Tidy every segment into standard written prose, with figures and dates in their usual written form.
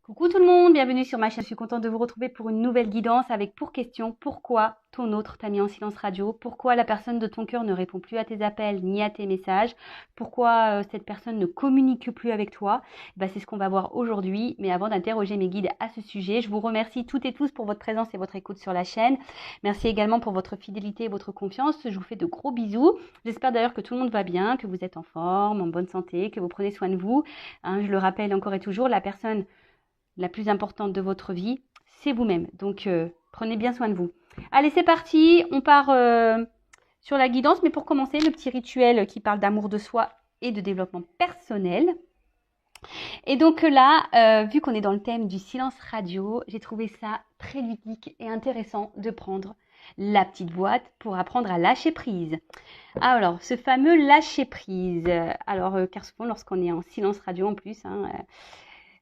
Coucou tout le monde, bienvenue sur ma chaîne. Je suis contente de vous retrouver pour une nouvelle guidance avec pour question pourquoi ton autre t'a mis en silence radio, pourquoi la personne de ton cœur ne répond plus à tes appels ni à tes messages, pourquoi cette personne ne communique plus avec toi. C'est ce qu'on va voir aujourd'hui. Mais avant d'interroger mes guides à ce sujet, je vous remercie toutes et tous pour votre présence et votre écoute sur la chaîne. Merci également pour votre fidélité et votre confiance. Je vous fais de gros bisous. J'espère d'ailleurs que tout le monde va bien, que vous êtes en forme, en bonne santé, que vous prenez soin de vous. Je le rappelle encore et toujours, la personne la plus importante de votre vie, c'est vous-même. Donc, prenez bien soin de vous. Allez, c'est parti. On part sur la guidance. Mais pour commencer, le petit rituel qui parle d'amour de soi et de développement personnel. Et donc là, vu qu'on est dans le thème du silence radio, j'ai trouvé ça très ludique et intéressant de prendre la petite boîte pour apprendre à lâcher prise. Alors, ce fameux lâcher prise. Car souvent, lorsqu'on est en silence radio en plus,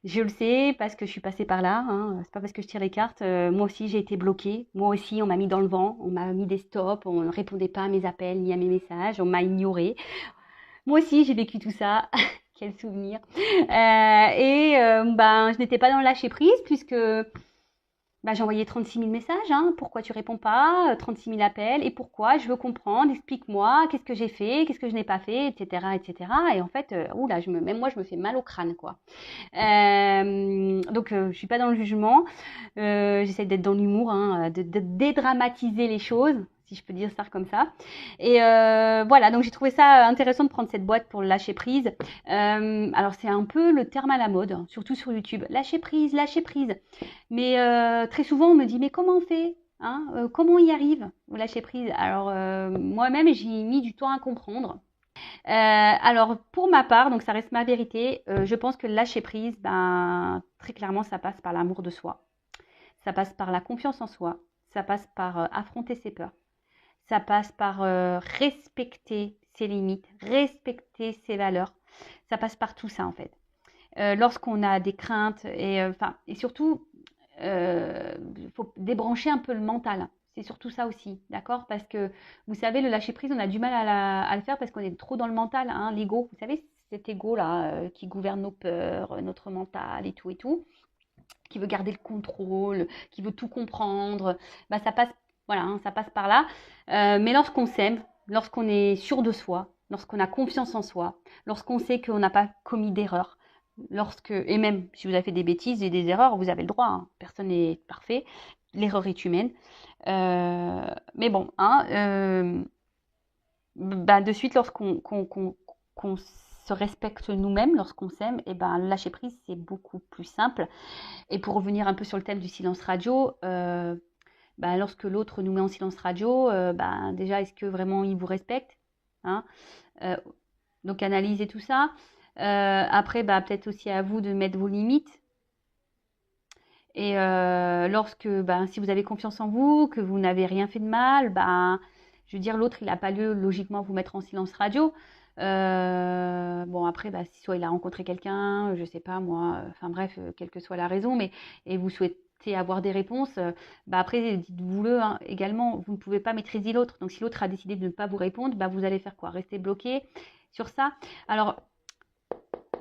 je le sais parce que je suis passée par là. C'est pas parce que je tire les cartes. Moi aussi, j'ai été bloquée. Moi aussi, on m'a mis dans le vent. On m'a mis des stops. On ne répondait pas à mes appels ni à mes messages. On m'a ignorée. Moi aussi, j'ai vécu tout ça. Quel souvenir. Je n'étais pas dans le lâcher prise puisque j'ai envoyé 36 000 messages. Pourquoi tu réponds pas? 36 000 appels. Et pourquoi? Je veux comprendre. Explique-moi. Qu'est-ce que j'ai fait? Qu'est-ce que je n'ai pas fait? Etc. etc. Et en fait, même moi, je me fais mal au crâne, quoi. Je suis pas dans le jugement. J'essaie d'être dans l'humour, de dédramatiser les choses, si je peux dire ça comme ça. Et voilà, donc j'ai trouvé ça intéressant de prendre cette boîte pour le lâcher prise. Alors c'est un peu le terme à la mode, surtout sur YouTube. Lâcher prise, lâcher prise. Mais très souvent on me dit mais comment on fait? Comment on y arrive au lâcher prise? Alors moi-même j'ai mis du temps à comprendre. Alors pour ma part, donc ça reste ma vérité, je pense que lâcher prise, très clairement ça passe par l'amour de soi, ça passe par la confiance en soi, ça passe par affronter ses peurs, ça passe par respecter ses limites, respecter ses valeurs, ça passe par tout ça en fait. Lorsqu'on a des craintes et surtout, faut débrancher un peu le mental. C'est surtout ça aussi, d'accord? Parce que, vous savez, le lâcher-prise, on a du mal à le faire parce qu'on est trop dans le mental, l'ego. Vous savez, cet ego-là qui gouverne nos peurs, notre mental et tout, qui veut garder le contrôle, qui veut tout comprendre. Ça passe, voilà, ça passe par là. Mais lorsqu'on s'aime, lorsqu'on est sûr de soi, lorsqu'on a confiance en soi, lorsqu'on sait qu'on n'a pas commis d'erreur, et même si vous avez fait des bêtises et des erreurs, vous avez le droit, personne n'est parfait, l'erreur est humaine. Mais bon, de suite, lorsqu'on se respecte nous-mêmes, lorsqu'on s'aime, lâcher prise, c'est beaucoup plus simple. Et pour revenir un peu sur le thème du silence radio, lorsque l'autre nous met en silence radio, déjà, est-ce que vraiment il vous respecte, donc analysez tout ça. Après, peut-être aussi à vous de mettre vos limites. Et si vous avez confiance en vous, que vous n'avez rien fait de mal, je veux dire, l'autre, il n'a pas lieu logiquement vous mettre en silence radio. Après, soit il a rencontré quelqu'un, je sais pas moi, quelle que soit la raison, et vous souhaitez avoir des réponses, après, dites-vous-le également, vous ne pouvez pas maîtriser l'autre. Donc, si l'autre a décidé de ne pas vous répondre, vous allez faire quoi? Rester bloqué sur ça? Alors,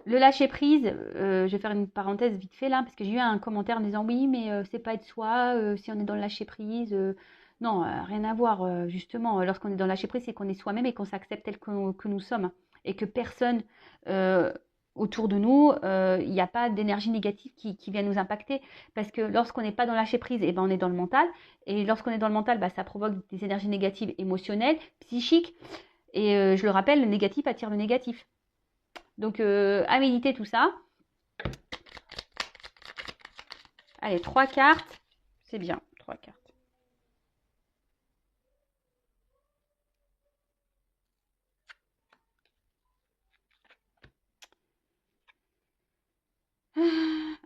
le lâcher prise, je vais faire une parenthèse vite fait là, parce que j'ai eu un commentaire en disant oui, mais c'est pas être soi, si on est dans le lâcher prise. Non, rien à voir. Justement, lorsqu'on est dans le lâcher prise, c'est qu'on est soi-même et qu'on s'accepte tel que nous sommes. Et que personne autour de nous, il n'y a pas d'énergie négative qui vient nous impacter. Parce que lorsqu'on n'est pas dans le lâcher prise, on est dans le mental. Et lorsqu'on est dans le mental, ça provoque des énergies négatives émotionnelles, psychiques. Et je le rappelle, le négatif attire le négatif. Donc, à méditer tout ça. Allez, 3 cartes. C'est bien, 3 cartes.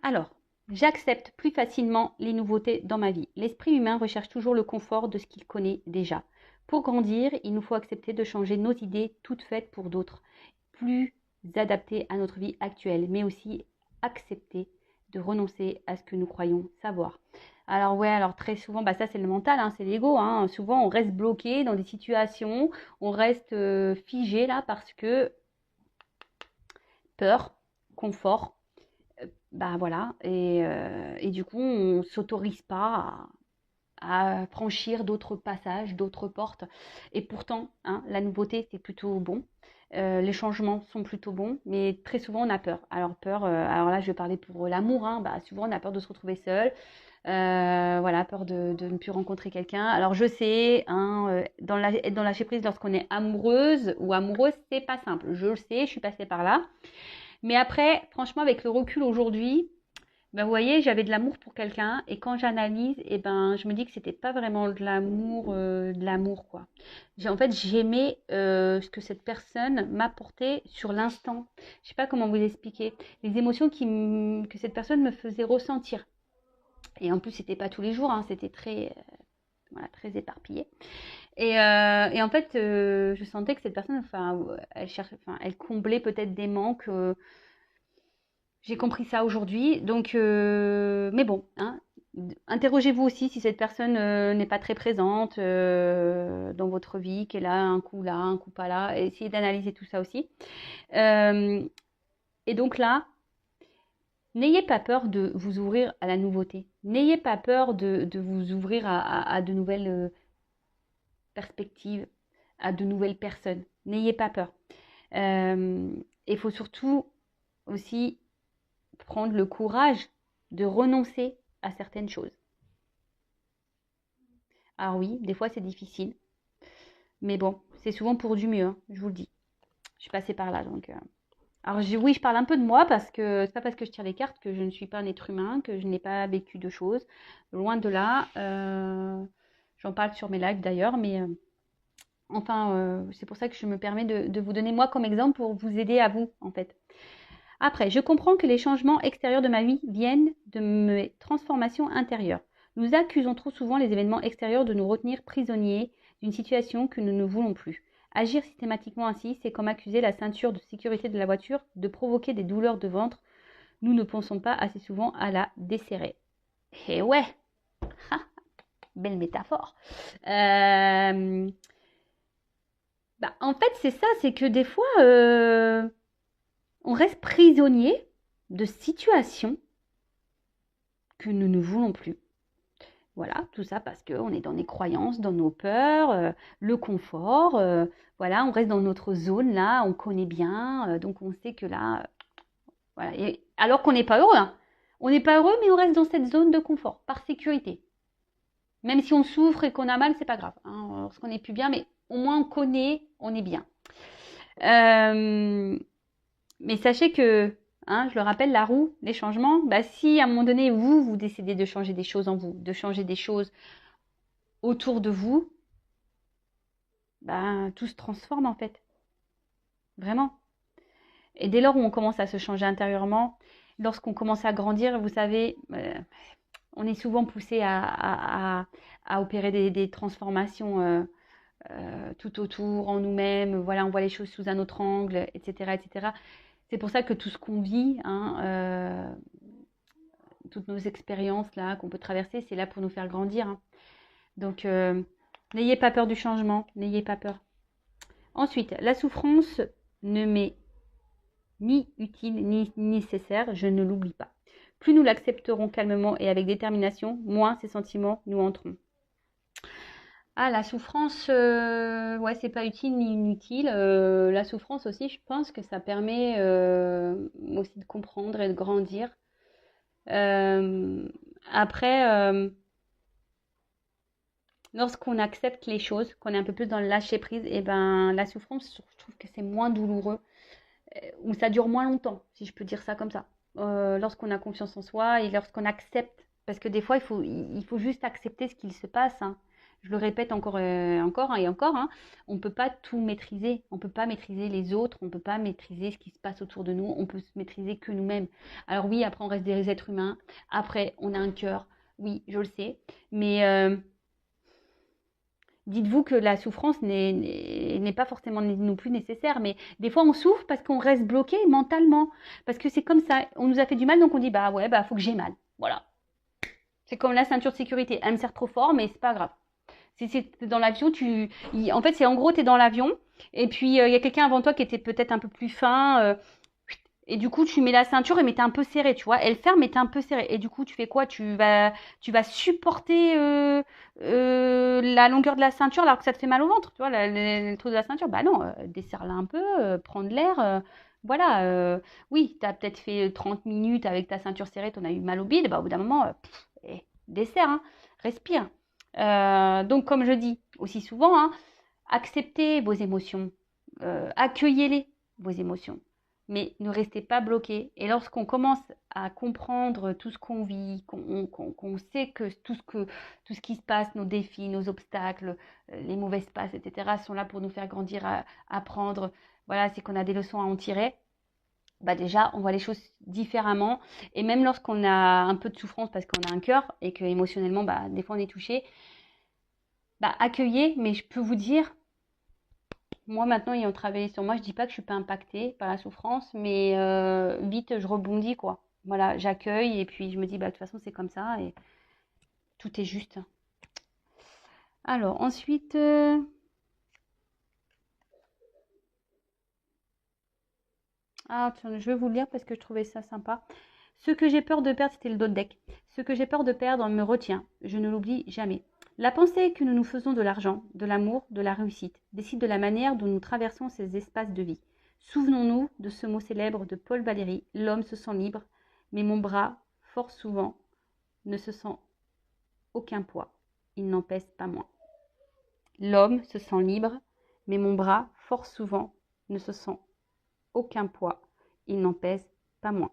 Alors, j'accepte plus facilement les nouveautés dans ma vie. L'esprit humain recherche toujours le confort de ce qu'il connaît déjà. Pour grandir, il nous faut accepter de changer nos idées toutes faites pour d'autres, plus adaptées à notre vie actuelle, mais aussi accepter de renoncer à ce que nous croyons savoir. Alors très souvent, ça c'est le mental, c'est l'ego. Souvent on reste bloqué dans des situations, on reste figé là parce que peur, confort, Bah voilà, et du coup, on ne s'autorise pas à franchir d'autres passages, d'autres portes. Et pourtant, hein, la nouveauté, c'est plutôt bon. Les changements sont plutôt bons, mais très souvent, on a peur. Alors, peur, alors là, je vais parler pour l'amour, hein, bah, souvent, on a peur de se retrouver seul. Voilà, peur de ne plus rencontrer quelqu'un. Alors, je sais, hein, être dans lâcher prise lorsqu'on est amoureuse ou amoureuse, c'est pas simple. Je le sais, je suis passée par là. Mais après, franchement, avec le recul aujourd'hui, ben, vous voyez, j'avais de l'amour pour quelqu'un et quand j'analyse, eh ben, je me dis que c'était pas vraiment de l'amour quoi. En fait, j'aimais ce que cette personne m'apportait sur l'instant. Je sais pas comment vous expliquer. Les émotions que cette personne me faisait ressentir. Et en plus, c'était pas tous les jours, hein, c'était voilà, très éparpillé. Et en fait, je sentais que cette personne, enfin, elle comblait peut-être des manques. J'ai compris ça aujourd'hui. Donc, mais bon, hein, interrogez-vous aussi si cette personne n'est pas très présente dans votre vie, qu'elle a un coup là, un coup pas là. Essayez d'analyser tout ça aussi. Euh, et donc là, n'ayez pas peur de vous ouvrir à la nouveauté. N'ayez pas peur de vous ouvrir à de nouvelles perspectives, à de nouvelles personnes. N'ayez pas peur. Il faut surtout aussi prendre le courage de renoncer à certaines choses. Alors oui, des fois c'est difficile, mais bon, c'est souvent pour du mieux, hein, je vous le dis. Je suis passée par là, donc. Alors oui, je parle un peu de moi parce que c'est pas parce que je tire les cartes que je ne suis pas un être humain, que je n'ai pas vécu de choses. Loin de là. J'en parle sur mes lives d'ailleurs, mais enfin, c'est pour ça que je me permets de vous donner moi comme exemple pour vous aider à vous, en fait. Après, je comprends que les changements extérieurs de ma vie viennent de mes transformations intérieures. Nous accusons trop souvent les événements extérieurs de nous retenir prisonniers d'une situation que nous ne voulons plus. Agir systématiquement ainsi, c'est comme accuser la ceinture de sécurité de la voiture de provoquer des douleurs de ventre. Nous ne pensons pas assez souvent à la desserrer. Eh ouais, belle métaphore. En fait, c'est ça, c'est que des fois, on reste prisonnier de situations que nous ne voulons plus. Voilà, tout ça parce qu'on est dans des croyances, dans nos peurs, le confort. Voilà, on reste dans notre zone là, on connaît bien, donc on sait que là, voilà. Et alors qu'on n'est pas heureux, hein. On n'est pas heureux, mais on reste dans cette zone de confort, par sécurité. Même si on souffre et qu'on a mal, c'est pas grave, hein, lorsqu'on n'est plus bien, mais au moins on connaît, on est bien. Mais sachez que, hein, je le rappelle, la roue, les changements, si à un moment donné, vous décidez de changer des choses en vous, de changer des choses autour de vous, tout se transforme en fait. Vraiment. Et dès lors où on commence à se changer intérieurement, lorsqu'on commence à grandir, vous savez, on est souvent poussé à opérer des transformations tout autour, en nous-mêmes. Voilà, on voit les choses sous un autre angle, etc., etc. C'est pour ça que tout ce qu'on vit, hein, toutes nos expériences là qu'on peut traverser, c'est là pour nous faire grandir, hein. Donc, n'ayez pas peur du changement, n'ayez pas peur. Ensuite, la souffrance ne m'est ni utile ni nécessaire, je ne l'oublie pas. Plus nous l'accepterons calmement et avec détermination, moins ces sentiments nous entreront. Ah, la souffrance, ouais, c'est pas utile ni inutile. La souffrance aussi, je pense que ça permet aussi de comprendre et de grandir. Après, lorsqu'on accepte les choses, qu'on est un peu plus dans le lâcher prise, et la souffrance, je trouve que c'est moins douloureux, ou ça dure moins longtemps, si je peux dire ça comme ça. Lorsqu'on a confiance en soi et lorsqu'on accepte, parce que des fois, il faut juste accepter ce qu'il se passe, hein. Je le répète encore, encore et encore, hein. On ne peut pas tout maîtriser. On ne peut pas maîtriser les autres. On ne peut pas maîtriser ce qui se passe autour de nous. On peut se maîtriser que nous-mêmes. Alors oui, après, on reste des êtres humains. Après, on a un cœur. Oui, je le sais. Mais dites-vous que la souffrance n'est pas forcément non plus nécessaire. Mais des fois, on souffre parce qu'on reste bloqué mentalement. Parce que c'est comme ça. On nous a fait du mal, donc on dit, ouais, faut que j'ai mal. Voilà. C'est comme la ceinture de sécurité. Elle me sert trop fort, mais c'est pas grave. Si c'est dans l'avion, en fait, c'est en gros, tu es dans l'avion, et puis il y a quelqu'un avant toi qui était peut-être un peu plus fin, Et du coup, tu mets la ceinture, mais t'es un peu serré, tu vois. Elle ferme, mais t'es un peu serré. Et du coup, tu fais quoi? Tu vas supporter la longueur de la ceinture alors que ça te fait mal au ventre, tu vois, le truc de la ceinture. Bah non, desserre-la un peu, prends de l'air. Voilà. Oui, t'as peut-être fait 30 minutes avec ta ceinture serrée, t'en as eu mal au bide. Bah au bout d'un moment, desserre, hein, respire. Donc, comme je dis aussi souvent, hein, acceptez vos émotions, accueillez-les, vos émotions, mais ne restez pas bloqués. Et lorsqu'on commence à comprendre tout ce qu'on vit, qu'on sait que tout ce qui se passe, nos défis, nos obstacles, les mauvaises passes, etc., sont là pour nous faire grandir, apprendre, voilà, c'est qu'on a des leçons à en tirer. Bah déjà, on voit les choses différemment. Et même lorsqu'on a un peu de souffrance parce qu'on a un cœur et que émotionnellement, bah, des fois on est touché, bah, accueillez, mais je peux vous dire, moi maintenant ayant travaillé sur moi, je dis pas que je suis pas impactée par la souffrance, mais vite je rebondis quoi. Voilà, j'accueille et puis je me dis bah de toute façon c'est comme ça et tout est juste. Alors ensuite, tiens, je vais vous le lire parce que je trouvais ça sympa. Ce que j'ai peur de perdre, c'était le dos de deck. Ce que j'ai peur de perdre me retient. Je ne l'oublie jamais. La pensée que nous nous faisons de l'argent, de l'amour, de la réussite décide de la manière dont nous traversons ces espaces de vie. Souvenons-nous de ce mot célèbre de Paul Valéry, l'homme se sent libre, mais mon bras, fort souvent, ne se sent aucun poids. Il n'en pèse pas moins. L'homme se sent libre, mais mon bras, fort souvent, ne se sent aucun poids. Il n'en pèse pas moins.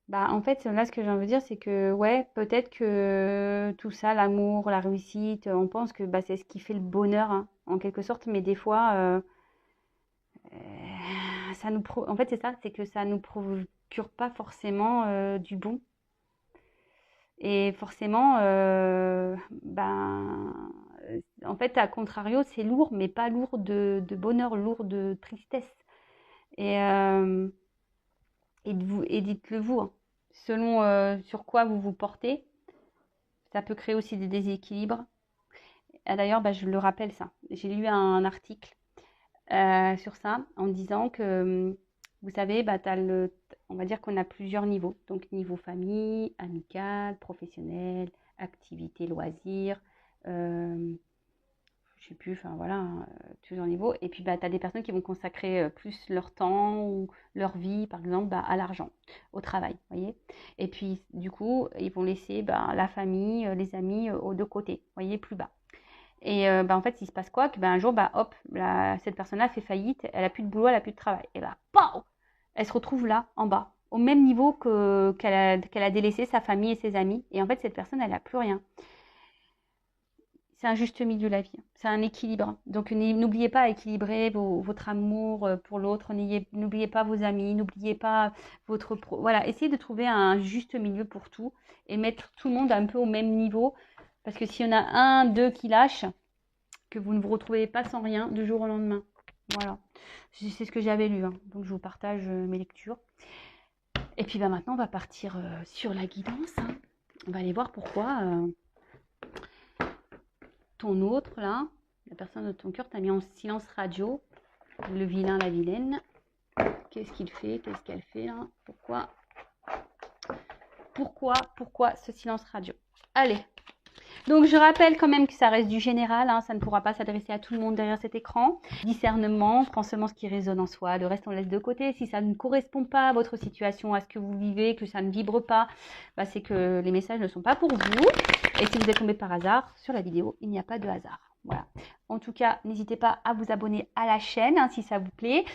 Bah, en fait, là, ce que j'ai envie de dire, c'est que, ouais, peut-être que tout ça, l'amour, la réussite, on pense que bah, c'est ce qui fait le bonheur, hein, en quelque sorte, mais des fois, en fait, c'est ça, c'est que ça nous procure pas forcément du bon. Et forcément, en fait, à contrario, c'est lourd, mais pas lourd de bonheur, lourd de tristesse. Et, euh, et dites-le vous, hein, selon sur quoi vous vous portez, ça peut créer aussi des déséquilibres. Ah, d'ailleurs, bah, je le rappelle ça. J'ai lu un article sur ça en disant que, vous savez, bah, on va dire qu'on a plusieurs niveaux. Donc, niveau famille, amical, professionnel, activité, loisirs, je sais plus, enfin voilà, plusieurs niveaux. Et puis, bah, tu as des personnes qui vont consacrer plus leur temps ou leur vie, par exemple, bah, à l'argent, au travail, voyez. Et puis, du coup, ils vont laisser bah, la famille, les amis aux deux côtés, voyez, plus bas. Et bah, en fait, il se passe quoi? Que bah, un jour, bah, hop, cette personne-là fait faillite, elle a plus de boulot, elle a plus de travail. Et bah, pow, elle se retrouve là, en bas, au même niveau qu'elle a délaissé sa famille et ses amis. Et en fait, cette personne, elle n'a plus rien. C'est un juste milieu la vie, c'est un équilibre. Donc n'oubliez pas à équilibrer votre amour pour l'autre, n'oubliez pas vos amis, n'oubliez pas voilà, essayez de trouver un juste milieu pour tout et mettre tout le monde un peu au même niveau. Parce que s'il y en a un, deux qui lâchent, que vous ne vous retrouvez pas sans rien du jour au lendemain. Voilà, c'est ce que j'avais lu, hein. Donc je vous partage mes lectures. Et puis bah, maintenant on va partir sur la guidance, hein. On va aller voir pourquoi ton autre là, la personne de ton cœur t'a mis en silence radio, le vilain, la vilaine. Qu'est-ce qu'il fait? Qu'est-ce qu'elle fait là? Pourquoi ce silence radio? Allez. Donc je rappelle quand même que ça reste du général, hein, ça ne pourra pas s'adresser à tout le monde derrière cet écran. Discernement, prends seulement ce qui résonne en soi, le reste on laisse de côté. Si ça ne correspond pas à votre situation, à ce que vous vivez, que ça ne vibre pas, bah, c'est que les messages ne sont pas pour vous. Et si vous êtes tombé par hasard sur la vidéo, il n'y a pas de hasard. Voilà. En tout cas, n'hésitez pas à vous abonner à la chaîne hein, si ça vous plaît.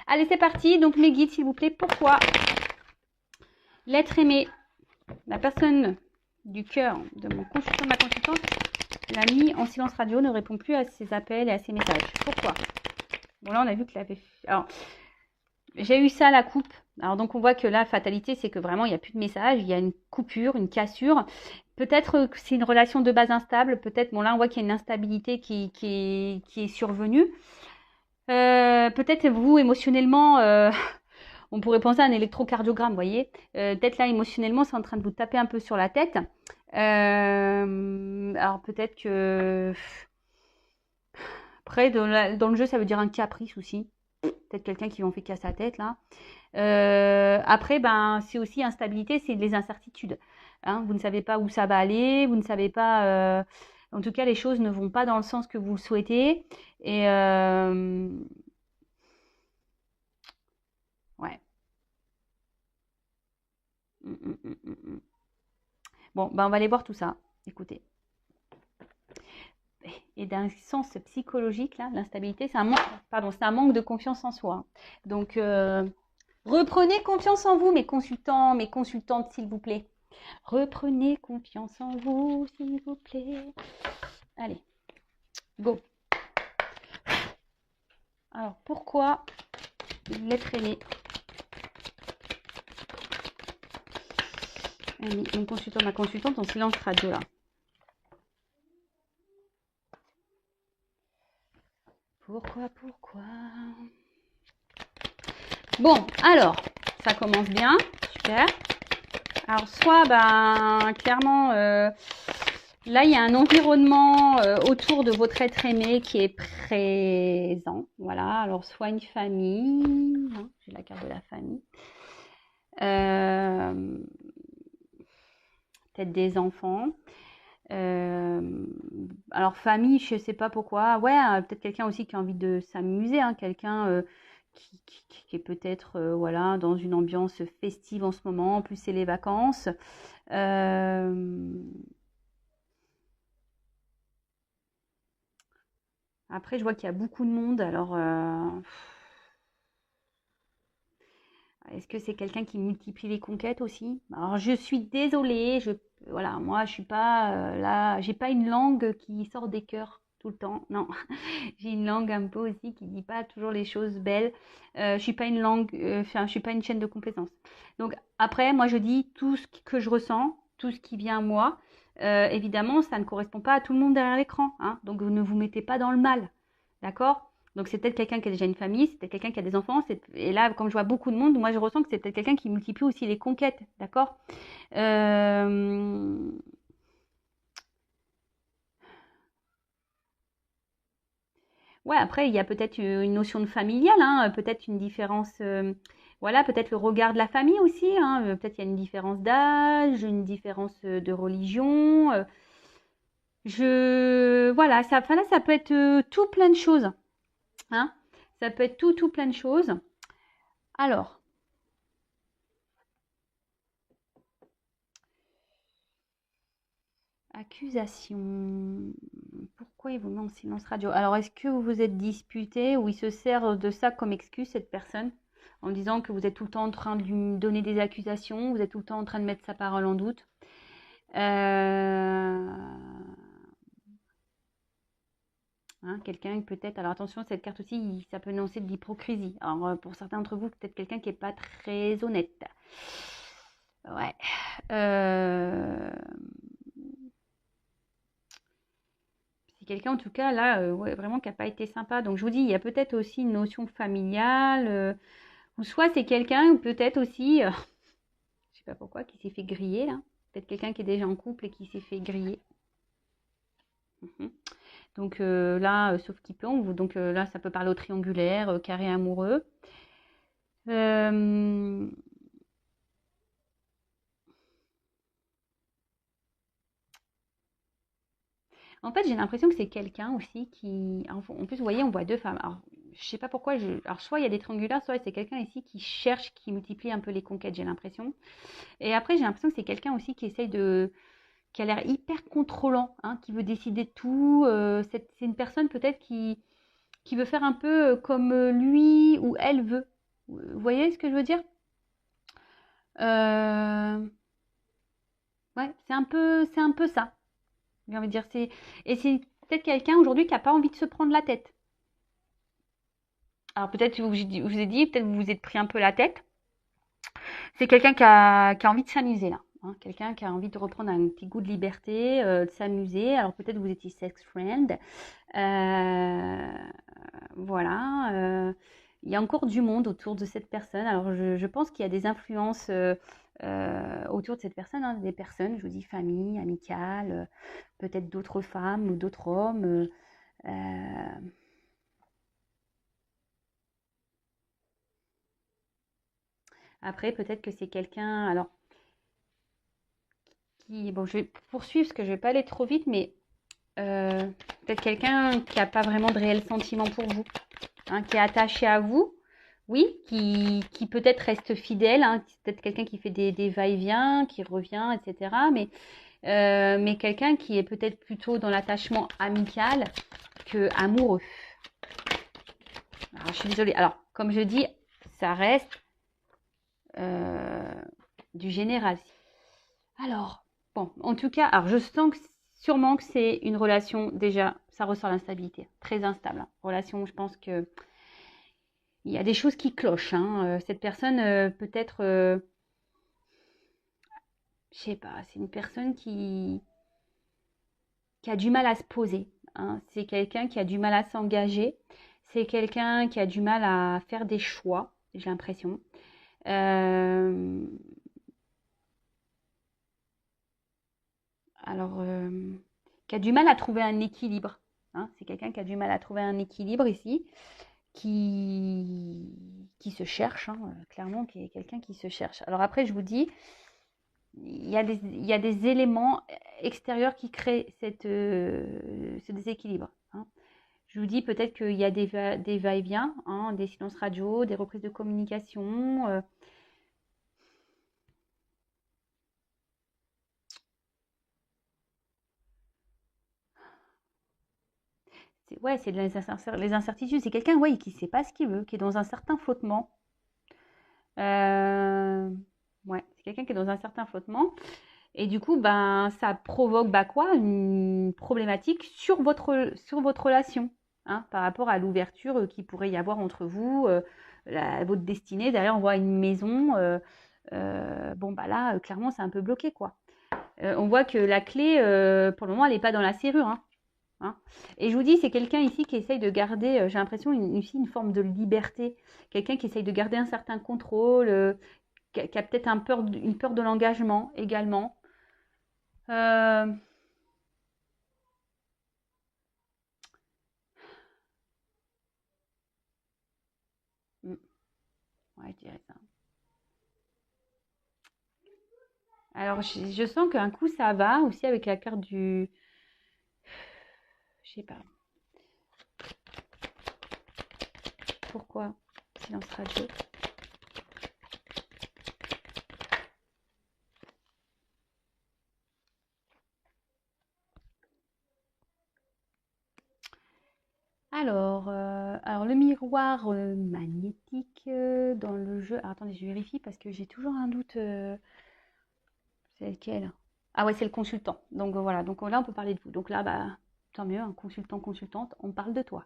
Allez, c'est parti. Donc mes guides, s'il vous plaît, pourquoi l'être aimé, la personne du cœur de mon consultant, ma consultante, l'a mis en silence radio, ne répond plus à ses appels et à ses messages. Pourquoi? Bon, là, on a vu qu'il avait fait... Alors, j'ai eu ça à la coupe. Alors, donc, on voit que la fatalité, c'est que vraiment, il n'y a plus de message. Il y a une coupure, une cassure. Peut-être que c'est une relation de base instable. Peut-être, bon, là, on voit qu'il y a une instabilité qui est survenue. Peut-être vous, émotionnellement... on pourrait penser à un électrocardiogramme, vous voyez. Peut-être là, émotionnellement, c'est en train de vous taper un peu sur la tête. Alors peut-être que... Après, dans le jeu, ça veut dire un caprice aussi. Peut-être quelqu'un qui en fait qu'à sa tête, là. Après, ben, c'est aussi instabilité, c'est les incertitudes. Hein, vous ne savez pas où ça va aller, vous ne savez pas... en tout cas, les choses ne vont pas dans le sens que vous le souhaitez. Et... ouais. Bon, ben, on va aller voir tout ça. Écoutez. Et d'un sens psychologique, là, l'instabilité, c'est un manque de confiance en soi. Donc, reprenez confiance en vous, mes consultants, mes consultantes, s'il vous plaît. Reprenez confiance en vous, s'il vous plaît. Allez, go. Alors, pourquoi l'être aimé? Mon consultant, ma consultante en silence radio, là. Pourquoi? Bon, alors, ça commence bien, super. Alors, soit, ben, clairement, là, il y a un environnement autour de votre être aimé qui est présent. Voilà, alors, soit une famille, hein, j'ai la carte de la famille. Peut-être des enfants. Alors famille, je sais pas pourquoi. Ouais, peut-être quelqu'un aussi qui a envie de s'amuser, hein, quelqu'un qui est peut-être voilà dans une ambiance festive en ce moment. En plus, c'est les vacances. Après, je vois qu'il y a beaucoup de monde. Alors, est-ce que c'est quelqu'un qui multiplie les conquêtes aussi? Alors, je suis désolée, voilà, moi, je suis pas là, j'ai pas une langue qui sort des cœurs tout le temps. Non, j'ai une langue un peu aussi qui dit pas toujours les choses belles. Je suis pas une langue, enfin, je suis pas une chaîne de complaisance. Donc après, moi, je dis tout ce que je ressens, tout ce qui vient à moi. Évidemment, ça ne correspond pas à tout le monde derrière l'écran, hein. Donc, ne vous mettez pas dans le mal, d'accord? Donc c'est peut-être quelqu'un qui a déjà une famille, c'est peut-être quelqu'un qui a des enfants. Et là, comme je vois beaucoup de monde, moi je ressens que c'est peut-être quelqu'un qui multiplie aussi les conquêtes, d'accord? Ouais, après, il y a peut-être une notion de familial, hein, peut-être une différence, voilà, peut-être le regard de la famille aussi, hein, peut-être il y a une différence d'âge, une différence de religion. Voilà, ça, enfin là, ça peut être tout plein de choses, hein. Ça peut être tout plein de choses. Alors, accusation. Pourquoi il vous met en silence radio? Alors, est-ce que vous vous êtes disputé ou il se sert de ça comme excuse, cette personne, en disant que vous êtes tout le temps en train de lui donner des accusations, vous êtes tout le temps en train de mettre sa parole en doute? Hein, quelqu'un peut-être, alors attention, cette carte aussi, ça peut annoncer de l'hypocrisie. Alors, pour certains d'entre vous, peut-être quelqu'un qui n'est pas très honnête. Ouais. C'est quelqu'un en tout cas là, ouais, vraiment qui n'a pas été sympa. Donc je vous dis, il y a peut-être aussi une notion familiale, ou soit c'est quelqu'un, ou peut-être aussi, je sais pas pourquoi, qui s'est fait griller là. Peut-être quelqu'un qui est déjà en couple et qui s'est fait griller. Donc là, sauf qui plombe, donc là ça peut parler au triangulaire, carré amoureux. En fait, j'ai l'impression que c'est quelqu'un aussi qui. En plus, vous voyez, on voit deux femmes. Alors, je sais pas pourquoi. Alors, soit il y a des triangulaires, soit c'est quelqu'un ici qui cherche, qui multiplie un peu les conquêtes, j'ai l'impression. Et après, j'ai l'impression que c'est quelqu'un aussi qui essaye de. Qui a l'air hyper contrôlant, hein, qui veut décider de tout. C'est une personne peut-être qui veut faire un peu comme lui ou elle veut. Vous voyez ce que je veux dire? Ouais, c'est un peu ça. J'ai envie de dire, et c'est peut-être quelqu'un aujourd'hui qui n'a pas envie de se prendre la tête. Alors peut-être que je vous ai dit, peut-être que vous vous êtes pris un peu la tête. C'est quelqu'un qui a envie de s'amuser là, hein. Quelqu'un qui a envie de reprendre un petit goût de liberté, de s'amuser. Alors peut-être que vous étiez sex friend. Voilà. il y a encore du monde autour de cette personne. Alors, je pense qu'il y a des influences autour de cette personne, hein, des personnes, je vous dis famille, amicale, peut-être d'autres femmes ou d'autres hommes. Après, peut-être que c'est quelqu'un, alors, bon, je vais poursuivre parce que je vais pas aller trop vite, mais peut-être quelqu'un qui n'a pas vraiment de réel sentiment pour vous, hein, qui est attaché à vous, oui, qui peut-être reste fidèle, hein, peut-être quelqu'un qui fait des va-et-vient, qui revient, etc. Mais quelqu'un qui est peut-être plutôt dans l'attachement amical que amoureux. Alors, je suis désolée. Alors, comme je dis, ça reste du général. Alors, bon, en tout cas, alors je sens que sûrement que c'est une relation, déjà, ça ressort l'instabilité, très instable. Hein. Relation, je pense que il y a des choses qui clochent. Hein. Cette personne, peut-être, je sais pas, c'est une personne qui a du mal à se poser. Hein. C'est quelqu'un qui a du mal à s'engager. C'est quelqu'un qui a du mal à faire des choix, j'ai l'impression. Alors, qui a du mal à trouver un équilibre. Hein. C'est quelqu'un qui a du mal à trouver un équilibre ici, qui se cherche, hein, clairement, qui est quelqu'un qui se cherche. Alors après, je vous dis, il y a des éléments extérieurs qui créent ce déséquilibre. Hein. Je vous dis peut-être qu'il y a des va-et-vient, hein, des silences radio, des reprises de communication. Ouais, c'est les incertitudes. C'est quelqu'un, ouais, qui ne sait pas ce qu'il veut, qui est dans un certain flottement. Ouais, c'est quelqu'un qui est dans un certain flottement. Et du coup, ben, ça provoque bah, quoi? Une problématique sur votre relation, hein, par rapport à l'ouverture qu'il pourrait y avoir entre vous, votre destinée. D'ailleurs, on voit une maison. Bon, bah là, clairement, c'est un peu bloqué, quoi. On voit que la clé, pour le moment, elle n'est pas dans la serrure, hein. Hein. Et je vous dis, c'est quelqu'un ici qui essaye de garder, j'ai l'impression, ici une forme de liberté. Quelqu'un qui essaye de garder un certain contrôle, qui a peut-être une peur de l'engagement également. Euh, ouais, je dirais ça. Alors, je sens qu'un coup, ça va aussi avec la carte du... Je sais pas. Pourquoi? Silence radio. Alors le miroir magnétique dans le jeu. Alors, attendez, je vérifie parce que j'ai toujours un doute. C'est lequel? Ah ouais, c'est le consultant. Donc voilà, donc là on peut parler de vous. Donc là, bah, tant mieux, un consultant, consultante, on parle de toi.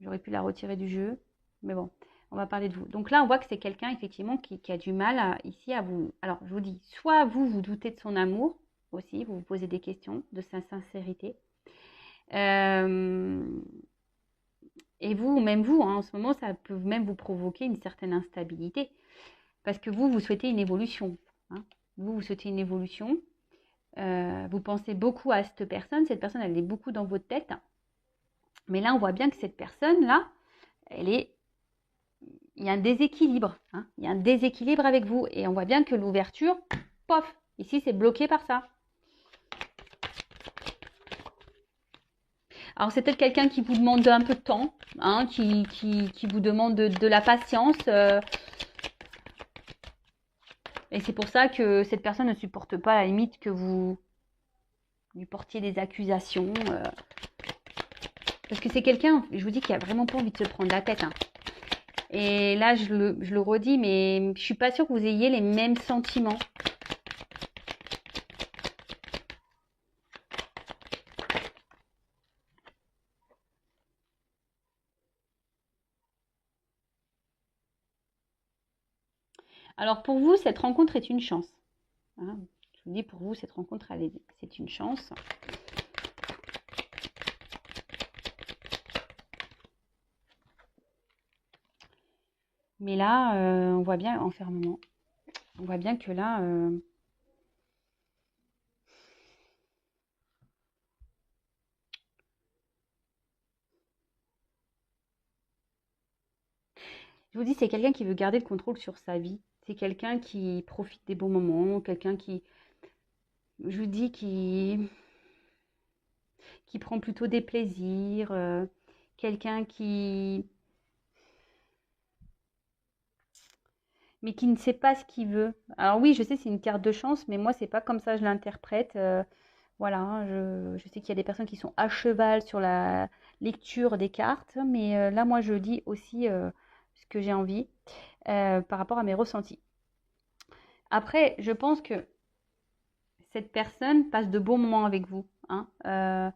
J'aurais pu la retirer du jeu, mais bon, on va parler de vous. Donc là, on voit que c'est quelqu'un effectivement qui a du mal ici à vous. Alors je vous dis, soit vous doutez de son amour aussi, vous vous posez des questions, de sa sincérité. Et vous, même vous, hein, en ce moment, ça peut même vous provoquer une certaine instabilité. Parce que vous souhaitez une évolution. Hein. Vous souhaitez une évolution. Vous pensez beaucoup à cette personne. Cette personne, elle est beaucoup dans votre tête. Mais là, on voit bien que cette personne-là, il y a un déséquilibre. Hein. Il y a un déséquilibre avec vous. Et on voit bien que l'ouverture, pof, ici, c'est bloqué par ça. Alors, c'est peut-être quelqu'un qui vous demande un peu de temps, hein, qui vous demande de la patience. Et c'est pour ça que cette personne ne supporte pas à la limite que vous lui portiez des accusations. Parce que c'est quelqu'un, je vous dis, qui a vraiment pas envie de se prendre la tête. Hein. Et là, je le redis, mais je suis pas sûre que vous ayez les mêmes sentiments. Alors pour vous, cette rencontre est une chance. Hein. Je vous dis, pour vous, cette rencontre, c'est une chance. Mais là, on voit bien, enfermement, on voit bien que là, je vous dis, c'est quelqu'un qui veut garder le contrôle sur sa vie. C'est quelqu'un qui profite des bons moments, quelqu'un qui, je vous dis, qui prend plutôt des plaisirs, quelqu'un qui, mais qui ne sait pas ce qu'il veut. Alors oui, je sais, c'est une carte de chance, mais moi, c'est pas comme ça que je l'interprète. Voilà, hein, je sais qu'il y a des personnes qui sont à cheval sur la lecture des cartes, mais là, moi, je dis aussi ce que j'ai envie par rapport à mes ressentis. Après, je pense que cette personne passe de bons moments avec vous, hein.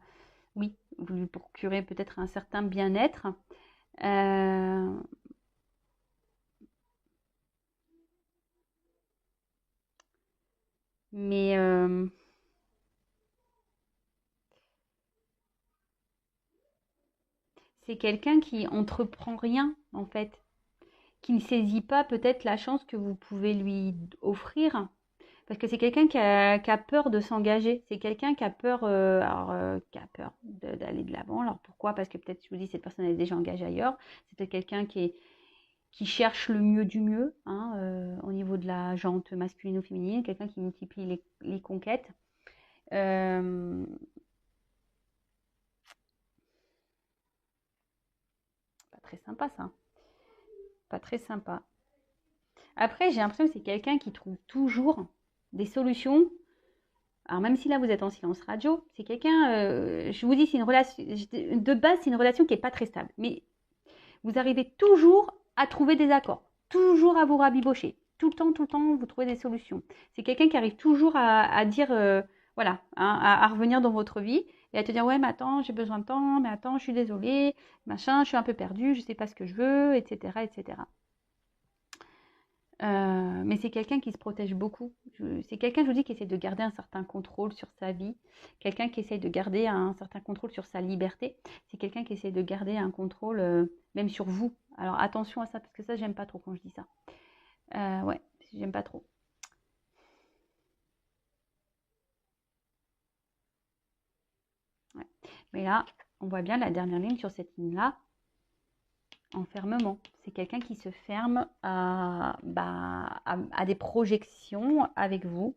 Oui, vous lui procurez peut-être un certain bien-être. Euh, mais c'est quelqu'un qui entreprend rien, en fait, qui ne saisit pas peut-être la chance que vous pouvez lui offrir. Parce que c'est quelqu'un qui a peur de s'engager. C'est quelqu'un qui a peur, qui a peur d'aller de l'avant. Alors pourquoi? Parce que peut-être, je vous dis, cette personne est déjà engagée ailleurs. C'est peut-être quelqu'un qui cherche le mieux du mieux, hein, au niveau de la jante masculine ou féminine. Quelqu'un qui multiplie les conquêtes. Euh, Pas très sympa ça. Pas très sympa. Après, j'ai l'impression que c'est quelqu'un qui trouve toujours des solutions. Alors même si là vous êtes en silence radio, c'est quelqu'un, je vous dis, c'est une relation, de base c'est une relation qui n'est pas très stable. Mais vous arrivez toujours à trouver des accords, toujours à vous rabibocher. Tout le temps, vous trouvez des solutions. C'est quelqu'un qui arrive toujours à dire, voilà, hein, à revenir dans votre vie et à te dire, ouais, mais attends, j'ai besoin de temps, mais attends, je suis désolée, machin, je suis un peu perdue, je ne sais pas ce que je veux, etc., etc. Mais c'est quelqu'un qui se protège beaucoup. C'est quelqu'un, je vous dis, qui essaie de garder un certain contrôle sur sa vie. Quelqu'un qui essaie de garder un certain contrôle sur sa liberté. C'est quelqu'un qui essaie de garder un contrôle même sur vous. Alors attention à ça, parce que ça, j'aime pas trop quand je dis ça. Ouais, j'aime pas trop. Ouais. Mais là, on voit bien la dernière ligne sur cette ligne-là. Enfermement. C'est quelqu'un qui se ferme à des projections avec vous.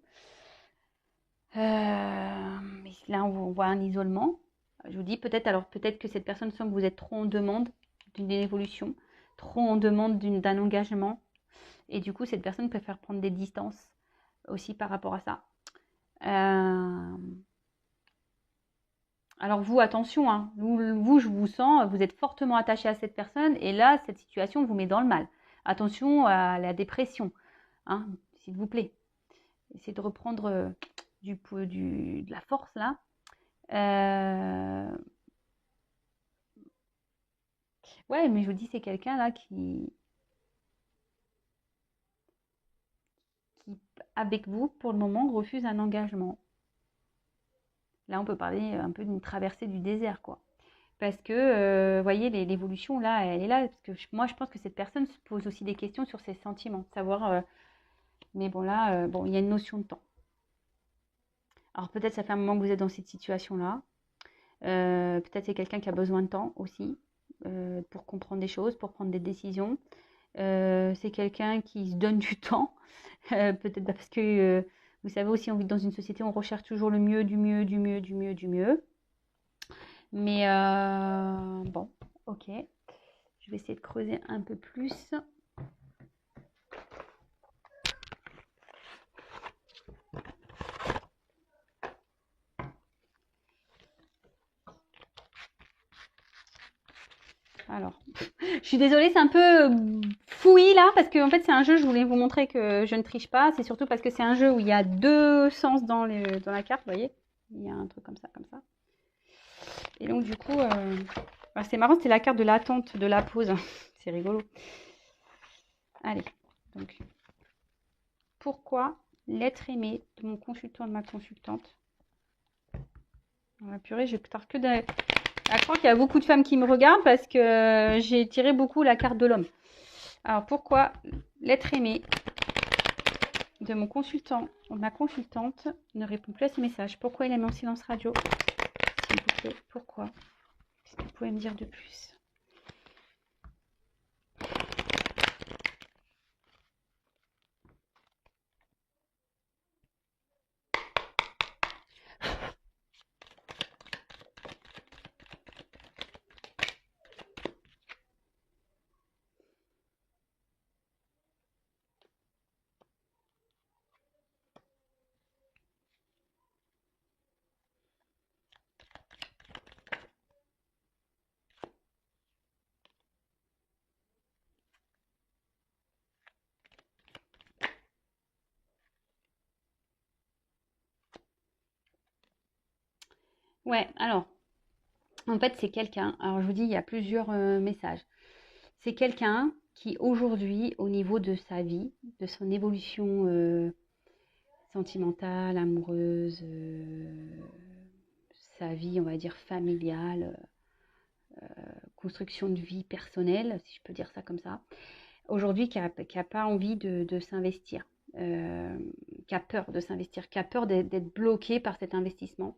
Mais là, on voit un isolement. Je vous dis peut-être que cette personne sent que vous êtes trop en demande d'une évolution, trop en demande d'un engagement. Et du coup, cette personne préfère prendre des distances aussi par rapport à ça. Alors vous, attention, hein, vous, je vous sens, vous êtes fortement attaché à cette personne et là, cette situation vous met dans le mal. Attention à la dépression, hein, s'il vous plaît. Essayez de reprendre de la force là. Ouais, mais je vous dis, c'est quelqu'un là qui, avec vous, pour le moment, refuse un engagement. Là, on peut parler un peu d'une traversée du désert, quoi. Parce que, vous voyez, l'évolution, là, elle est là. Parce que moi, je pense que cette personne se pose aussi des questions sur ses sentiments. Savoir, mais bon, là, bon, il y a une notion de temps. Alors, peut-être ça fait un moment que vous êtes dans cette situation-là. Peut-être c'est quelqu'un qui a besoin de temps aussi pour comprendre des choses, pour prendre des décisions. C'est quelqu'un qui se donne du temps. Peut-être parce que, vous savez aussi, on vit dans une société où on recherche toujours le mieux, du mieux, du mieux, du mieux, du mieux. Mais bon, ok. Je vais essayer de creuser un peu plus. Alors, je suis désolée, c'est un peu fouillis là, parce que en fait c'est un jeu, je voulais vous montrer que je ne triche pas. C'est surtout parce que c'est un jeu où il y a deux sens dans la carte, vous voyez. Il y a un truc comme ça, comme ça. Et donc du coup, c'est marrant, c'est la carte de l'attente, de la pause. C'est rigolo. Allez, donc, pourquoi l'être aimé de mon consultant, de ma consultante? Purée, je pars que de... Je crois qu'il y a beaucoup de femmes qui me regardent parce que j'ai tiré beaucoup la carte de l'homme. Alors, pourquoi l'être aimé de mon consultant ou ma consultante ne répond plus à ses messages? Pourquoi il est mis en silence radio? S'il vous plaît, pourquoi? Qu'est-ce que vous pouvez me dire de plus? Ouais, alors, en fait, c'est quelqu'un. Alors, je vous dis, il y a plusieurs messages. C'est quelqu'un qui, aujourd'hui, au niveau de sa vie, de son évolution sentimentale, amoureuse, sa vie, on va dire, familiale, construction de vie personnelle, si je peux dire ça comme ça, aujourd'hui, qui a pas envie de s'investir, qui a peur de s'investir, qui a peur d'être bloqué par cet investissement.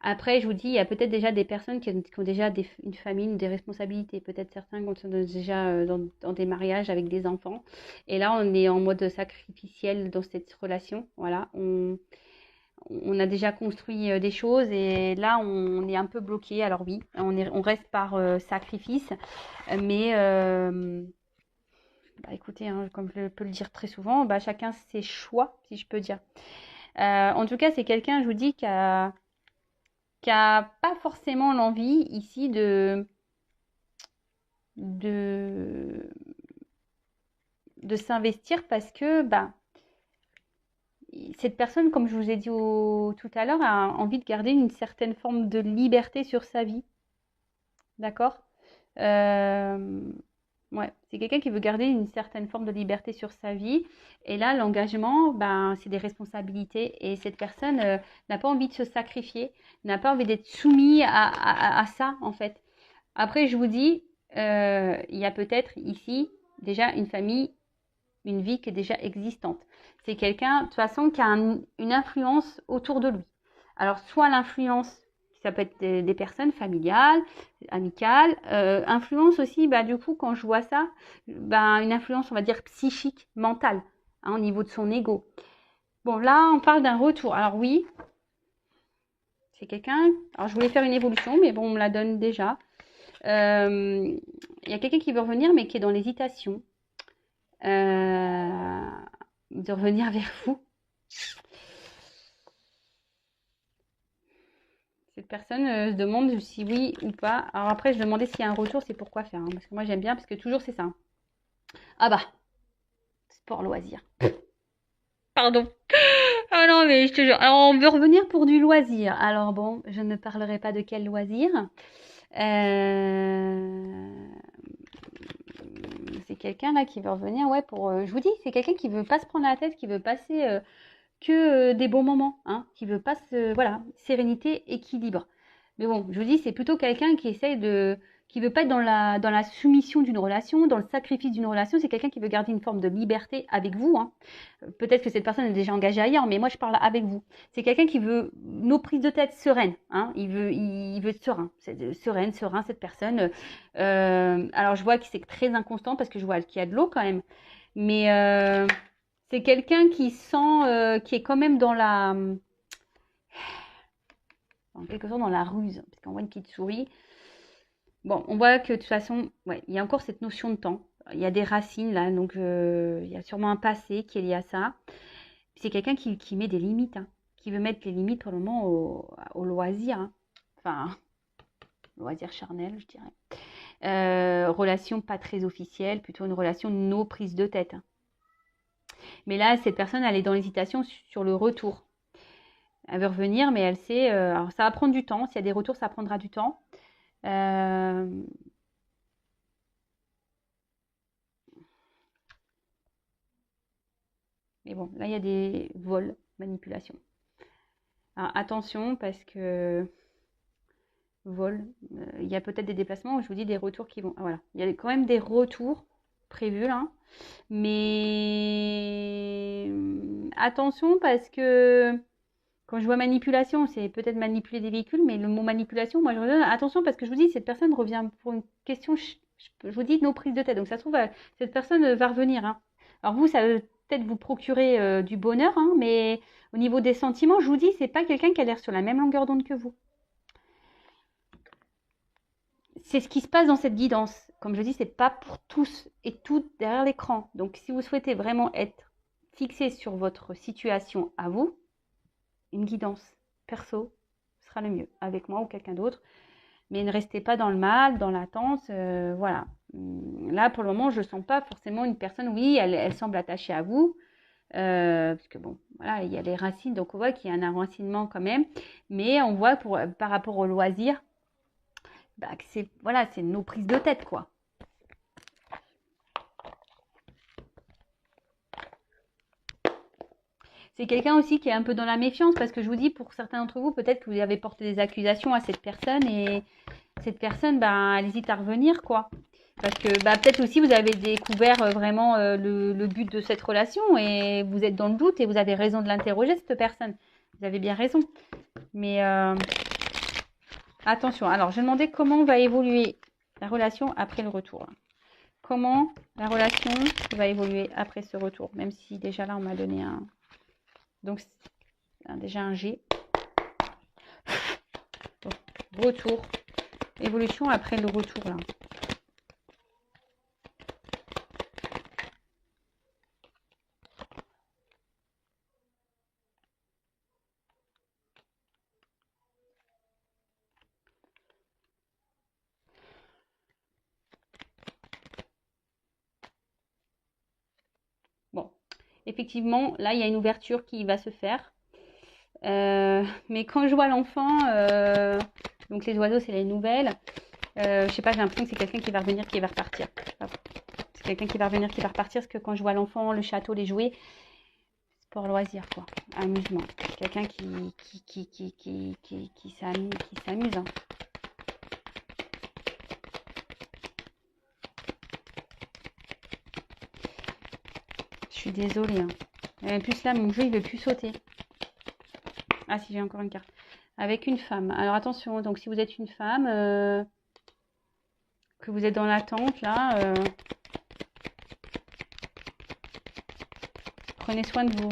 Après, je vous dis, il y a peut-être déjà des personnes qui ont déjà une famille ou des responsabilités. Peut-être certains qui sont déjà dans des mariages avec des enfants. Et là, on est en mode sacrificiel dans cette relation. Voilà, on a déjà construit des choses et là, on est un peu bloqué. Alors oui, on reste par sacrifice. Mais bah, écoutez, hein, comme je peux le dire très souvent, bah, chacun ses choix, si je peux dire. En tout cas, c'est quelqu'un, je vous dis, qui a pas forcément l'envie ici de, de s'investir parce que bah, cette personne, comme je vous ai dit tout à l'heure, a envie de garder une certaine forme de liberté sur sa vie. D'accord? Euh, ouais, c'est quelqu'un qui veut garder une certaine forme de liberté sur sa vie. Et là, l'engagement, ben, c'est des responsabilités. Et cette personne n'a pas envie de se sacrifier, n'a pas envie d'être soumise à ça, en fait. Après, je vous dis, il y a peut-être ici déjà une famille, une vie qui est déjà existante. C'est quelqu'un, de toute façon, qui a une influence autour de lui. Alors, soit l'influence, ça peut être des personnes familiales, amicales, influence aussi, bah, du coup, quand je vois ça, bah, une influence, on va dire, psychique, mentale, hein, au niveau de son ego. Bon, là, on parle d'un retour. Alors oui, c'est quelqu'un, alors je voulais faire une évolution, mais bon, on me la donne déjà. Il y a quelqu'un qui veut revenir, mais qui est dans l'hésitation de revenir vers vous. Cette personne se demande si oui ou pas. Alors après, je demandais s'il y a un retour, c'est pourquoi faire. Hein, parce que moi, j'aime bien, parce que toujours, c'est ça. Ah bah, sport loisir. Pardon. Ah non, mais je te jure. Alors, on veut revenir pour du loisir. Alors bon, je ne parlerai pas de quel loisir. C'est quelqu'un là qui veut revenir, ouais, pour. Je vous dis, c'est quelqu'un qui veut pas se prendre la tête, qui veut passer que des bons moments, hein, qui veut pas voilà, sérénité, équilibre. Mais bon, je vous dis, c'est plutôt quelqu'un qui essaye qui veut pas être dans la soumission d'une relation, dans le sacrifice d'une relation. C'est quelqu'un qui veut garder une forme de liberté avec vous, hein. Peut-être que cette personne est déjà engagée ailleurs, mais moi je parle avec vous. C'est quelqu'un qui veut nos prises de tête sereines, hein. Il veut être serein, serein cette personne. Alors je vois que c'est très inconstant parce que je vois qu'il y a de l'eau quand même, mais c'est quelqu'un qui sent, qui est quand même en quelque sorte dans la ruse, parce qu'on voit une petite souris. Bon, on voit que de toute façon, ouais, il y a encore cette notion de temps. Il y a des racines là, donc il y a sûrement un passé qui est lié à ça. C'est quelqu'un qui met des limites, hein, qui veut mettre les limites pour le moment au loisir, hein. Enfin, loisir charnel, je dirais. Relation pas très officielle, plutôt une relation no prise de tête, hein. Mais là, cette personne, elle est dans l'hésitation sur le retour. Elle veut revenir, mais elle sait. Alors, ça va prendre du temps. S'il y a des retours, ça prendra du temps. Euh, mais bon, là, il y a des vols, manipulations. Alors, attention, parce que vol, il y a peut-être des déplacements où je vous dis des retours qui vont. Ah, voilà, il y a quand même des retours prévu là. Mais attention parce que quand je vois manipulation, c'est peut-être manipuler des véhicules, mais le mot manipulation, moi je redonne attention parce que je vous dis, cette personne revient pour une question, je vous dis, nos prises de tête. Donc ça se trouve, cette personne va revenir. Hein. Alors vous, ça va peut-être vous procurer du bonheur, hein, mais au niveau des sentiments, je vous dis, c'est pas quelqu'un qui a l'air sur la même longueur d'onde que vous. C'est ce qui se passe dans cette guidance. Comme je dis, c'est pas pour tous et toutes derrière l'écran. Donc si vous souhaitez vraiment être fixé sur votre situation à vous, une guidance perso sera le mieux, avec moi ou quelqu'un d'autre. Mais ne restez pas dans le mal, dans l'attente, voilà. Là, pour le moment, je ne sens pas forcément une personne, oui, elle semble attachée à vous, parce que bon, voilà, il y a les racines, donc on voit qu'il y a un enracinement quand même, mais on voit par rapport au loisir, bah, que c'est voilà, c'est nos prises de tête, quoi. C'est quelqu'un aussi qui est un peu dans la méfiance, parce que je vous dis, pour certains d'entre vous, peut-être que vous avez porté des accusations à cette personne, et cette personne, bah, elle hésite à revenir, quoi. Parce que bah, peut-être aussi vous avez découvert vraiment le but de cette relation et vous êtes dans le doute et vous avez raison de l'interroger, cette personne. Vous avez bien raison. Mais attention, alors je vais demander comment va évoluer la relation après le retour. Comment la relation va évoluer après ce retour, même si déjà là on m'a donné un... Donc déjà un G. Donc, retour. Évolution après le retour là. Bon, effectivement, là, il y a une ouverture qui va se faire. Mais quand je vois l'enfant, donc les oiseaux, c'est les nouvelles. Je sais pas, j'ai l'impression que c'est quelqu'un qui va revenir, qui va repartir. C'est quelqu'un qui va revenir, qui va repartir, parce que quand je vois l'enfant, le château, les jouets, sport loisir, quoi. Amusement. Quelqu'un qui s'amuse. Hein. Je suis désolée. Hein. Et en plus là, mon jeu, il veut plus sauter. Ah si, j'ai encore une carte. Avec une femme. Alors attention, donc si vous êtes une femme, que vous êtes dans l'attente, là, prenez soin de vous.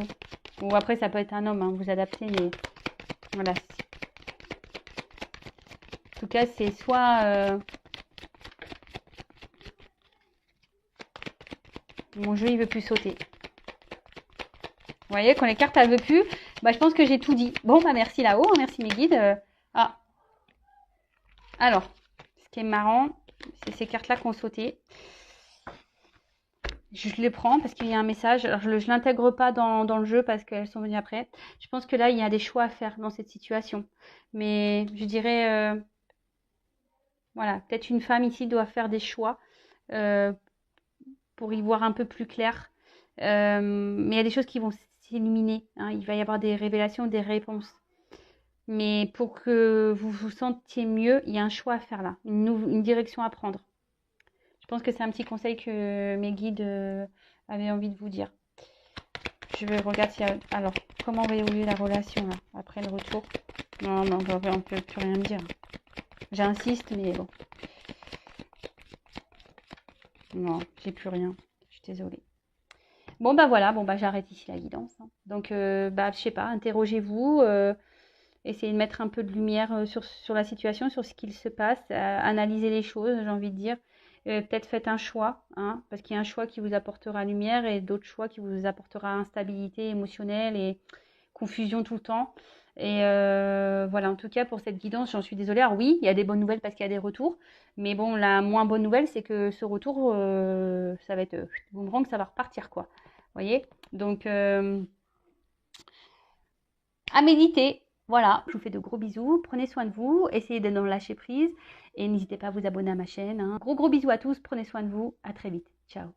Ou après, ça peut être un homme, hein, vous adaptez, mais voilà. En tout cas, c'est soit... mon jeu, il veut plus sauter. Vous voyez, quand les cartes, elles veulent plus, bah, je pense que j'ai tout dit. Bon, bah merci là-haut, merci mes guides. Ah. Alors, ce qui est marrant, c'est ces cartes-là qui ont sauté. Je les prends parce qu'il y a un message. Alors, je ne l'intègre pas dans le jeu parce qu'elles sont venues après. Je pense que là, il y a des choix à faire dans cette situation. Mais je dirais, voilà, peut-être une femme ici doit faire des choix pour y voir un peu plus clair. Mais il y a des choses qui vont s'éliminer. Hein. Il va y avoir des révélations, des réponses. Mais pour que vous vous sentiez mieux, il y a un choix à faire là, une direction à prendre. Je pense que c'est un petit conseil que mes guides avaient envie de vous dire. Je vais regarder si... Alors, comment va évoluer la relation là, après le retour? Non, on ne peut plus rien me dire. J'insiste, mais bon. Non, j'ai plus rien. Je suis désolée. Bon, bah voilà, bon, bah j'arrête ici la guidance. Hein. Donc, bah, je sais pas, interrogez-vous. Essayez de mettre un peu de lumière sur la situation, sur ce qu'il se passe. Analysez les choses, j'ai envie de dire. Peut-être faites un choix, hein, parce qu'il y a un choix qui vous apportera lumière et d'autres choix qui vous apportera instabilité émotionnelle et confusion tout le temps. Et voilà, en tout cas, pour cette guidance, j'en suis désolée. Alors oui, il y a des bonnes nouvelles parce qu'il y a des retours. Mais bon, la moins bonne nouvelle, c'est que ce retour, ça va être boomerang, ça va repartir, quoi. Vous voyez? Donc, à méditer. Voilà, je vous fais de gros bisous. Prenez soin de vous. Essayez d'être dans le lâcher prise. Et n'hésitez pas à vous abonner à ma chaîne. Hein. Gros bisous à tous. Prenez soin de vous. À très vite. Ciao.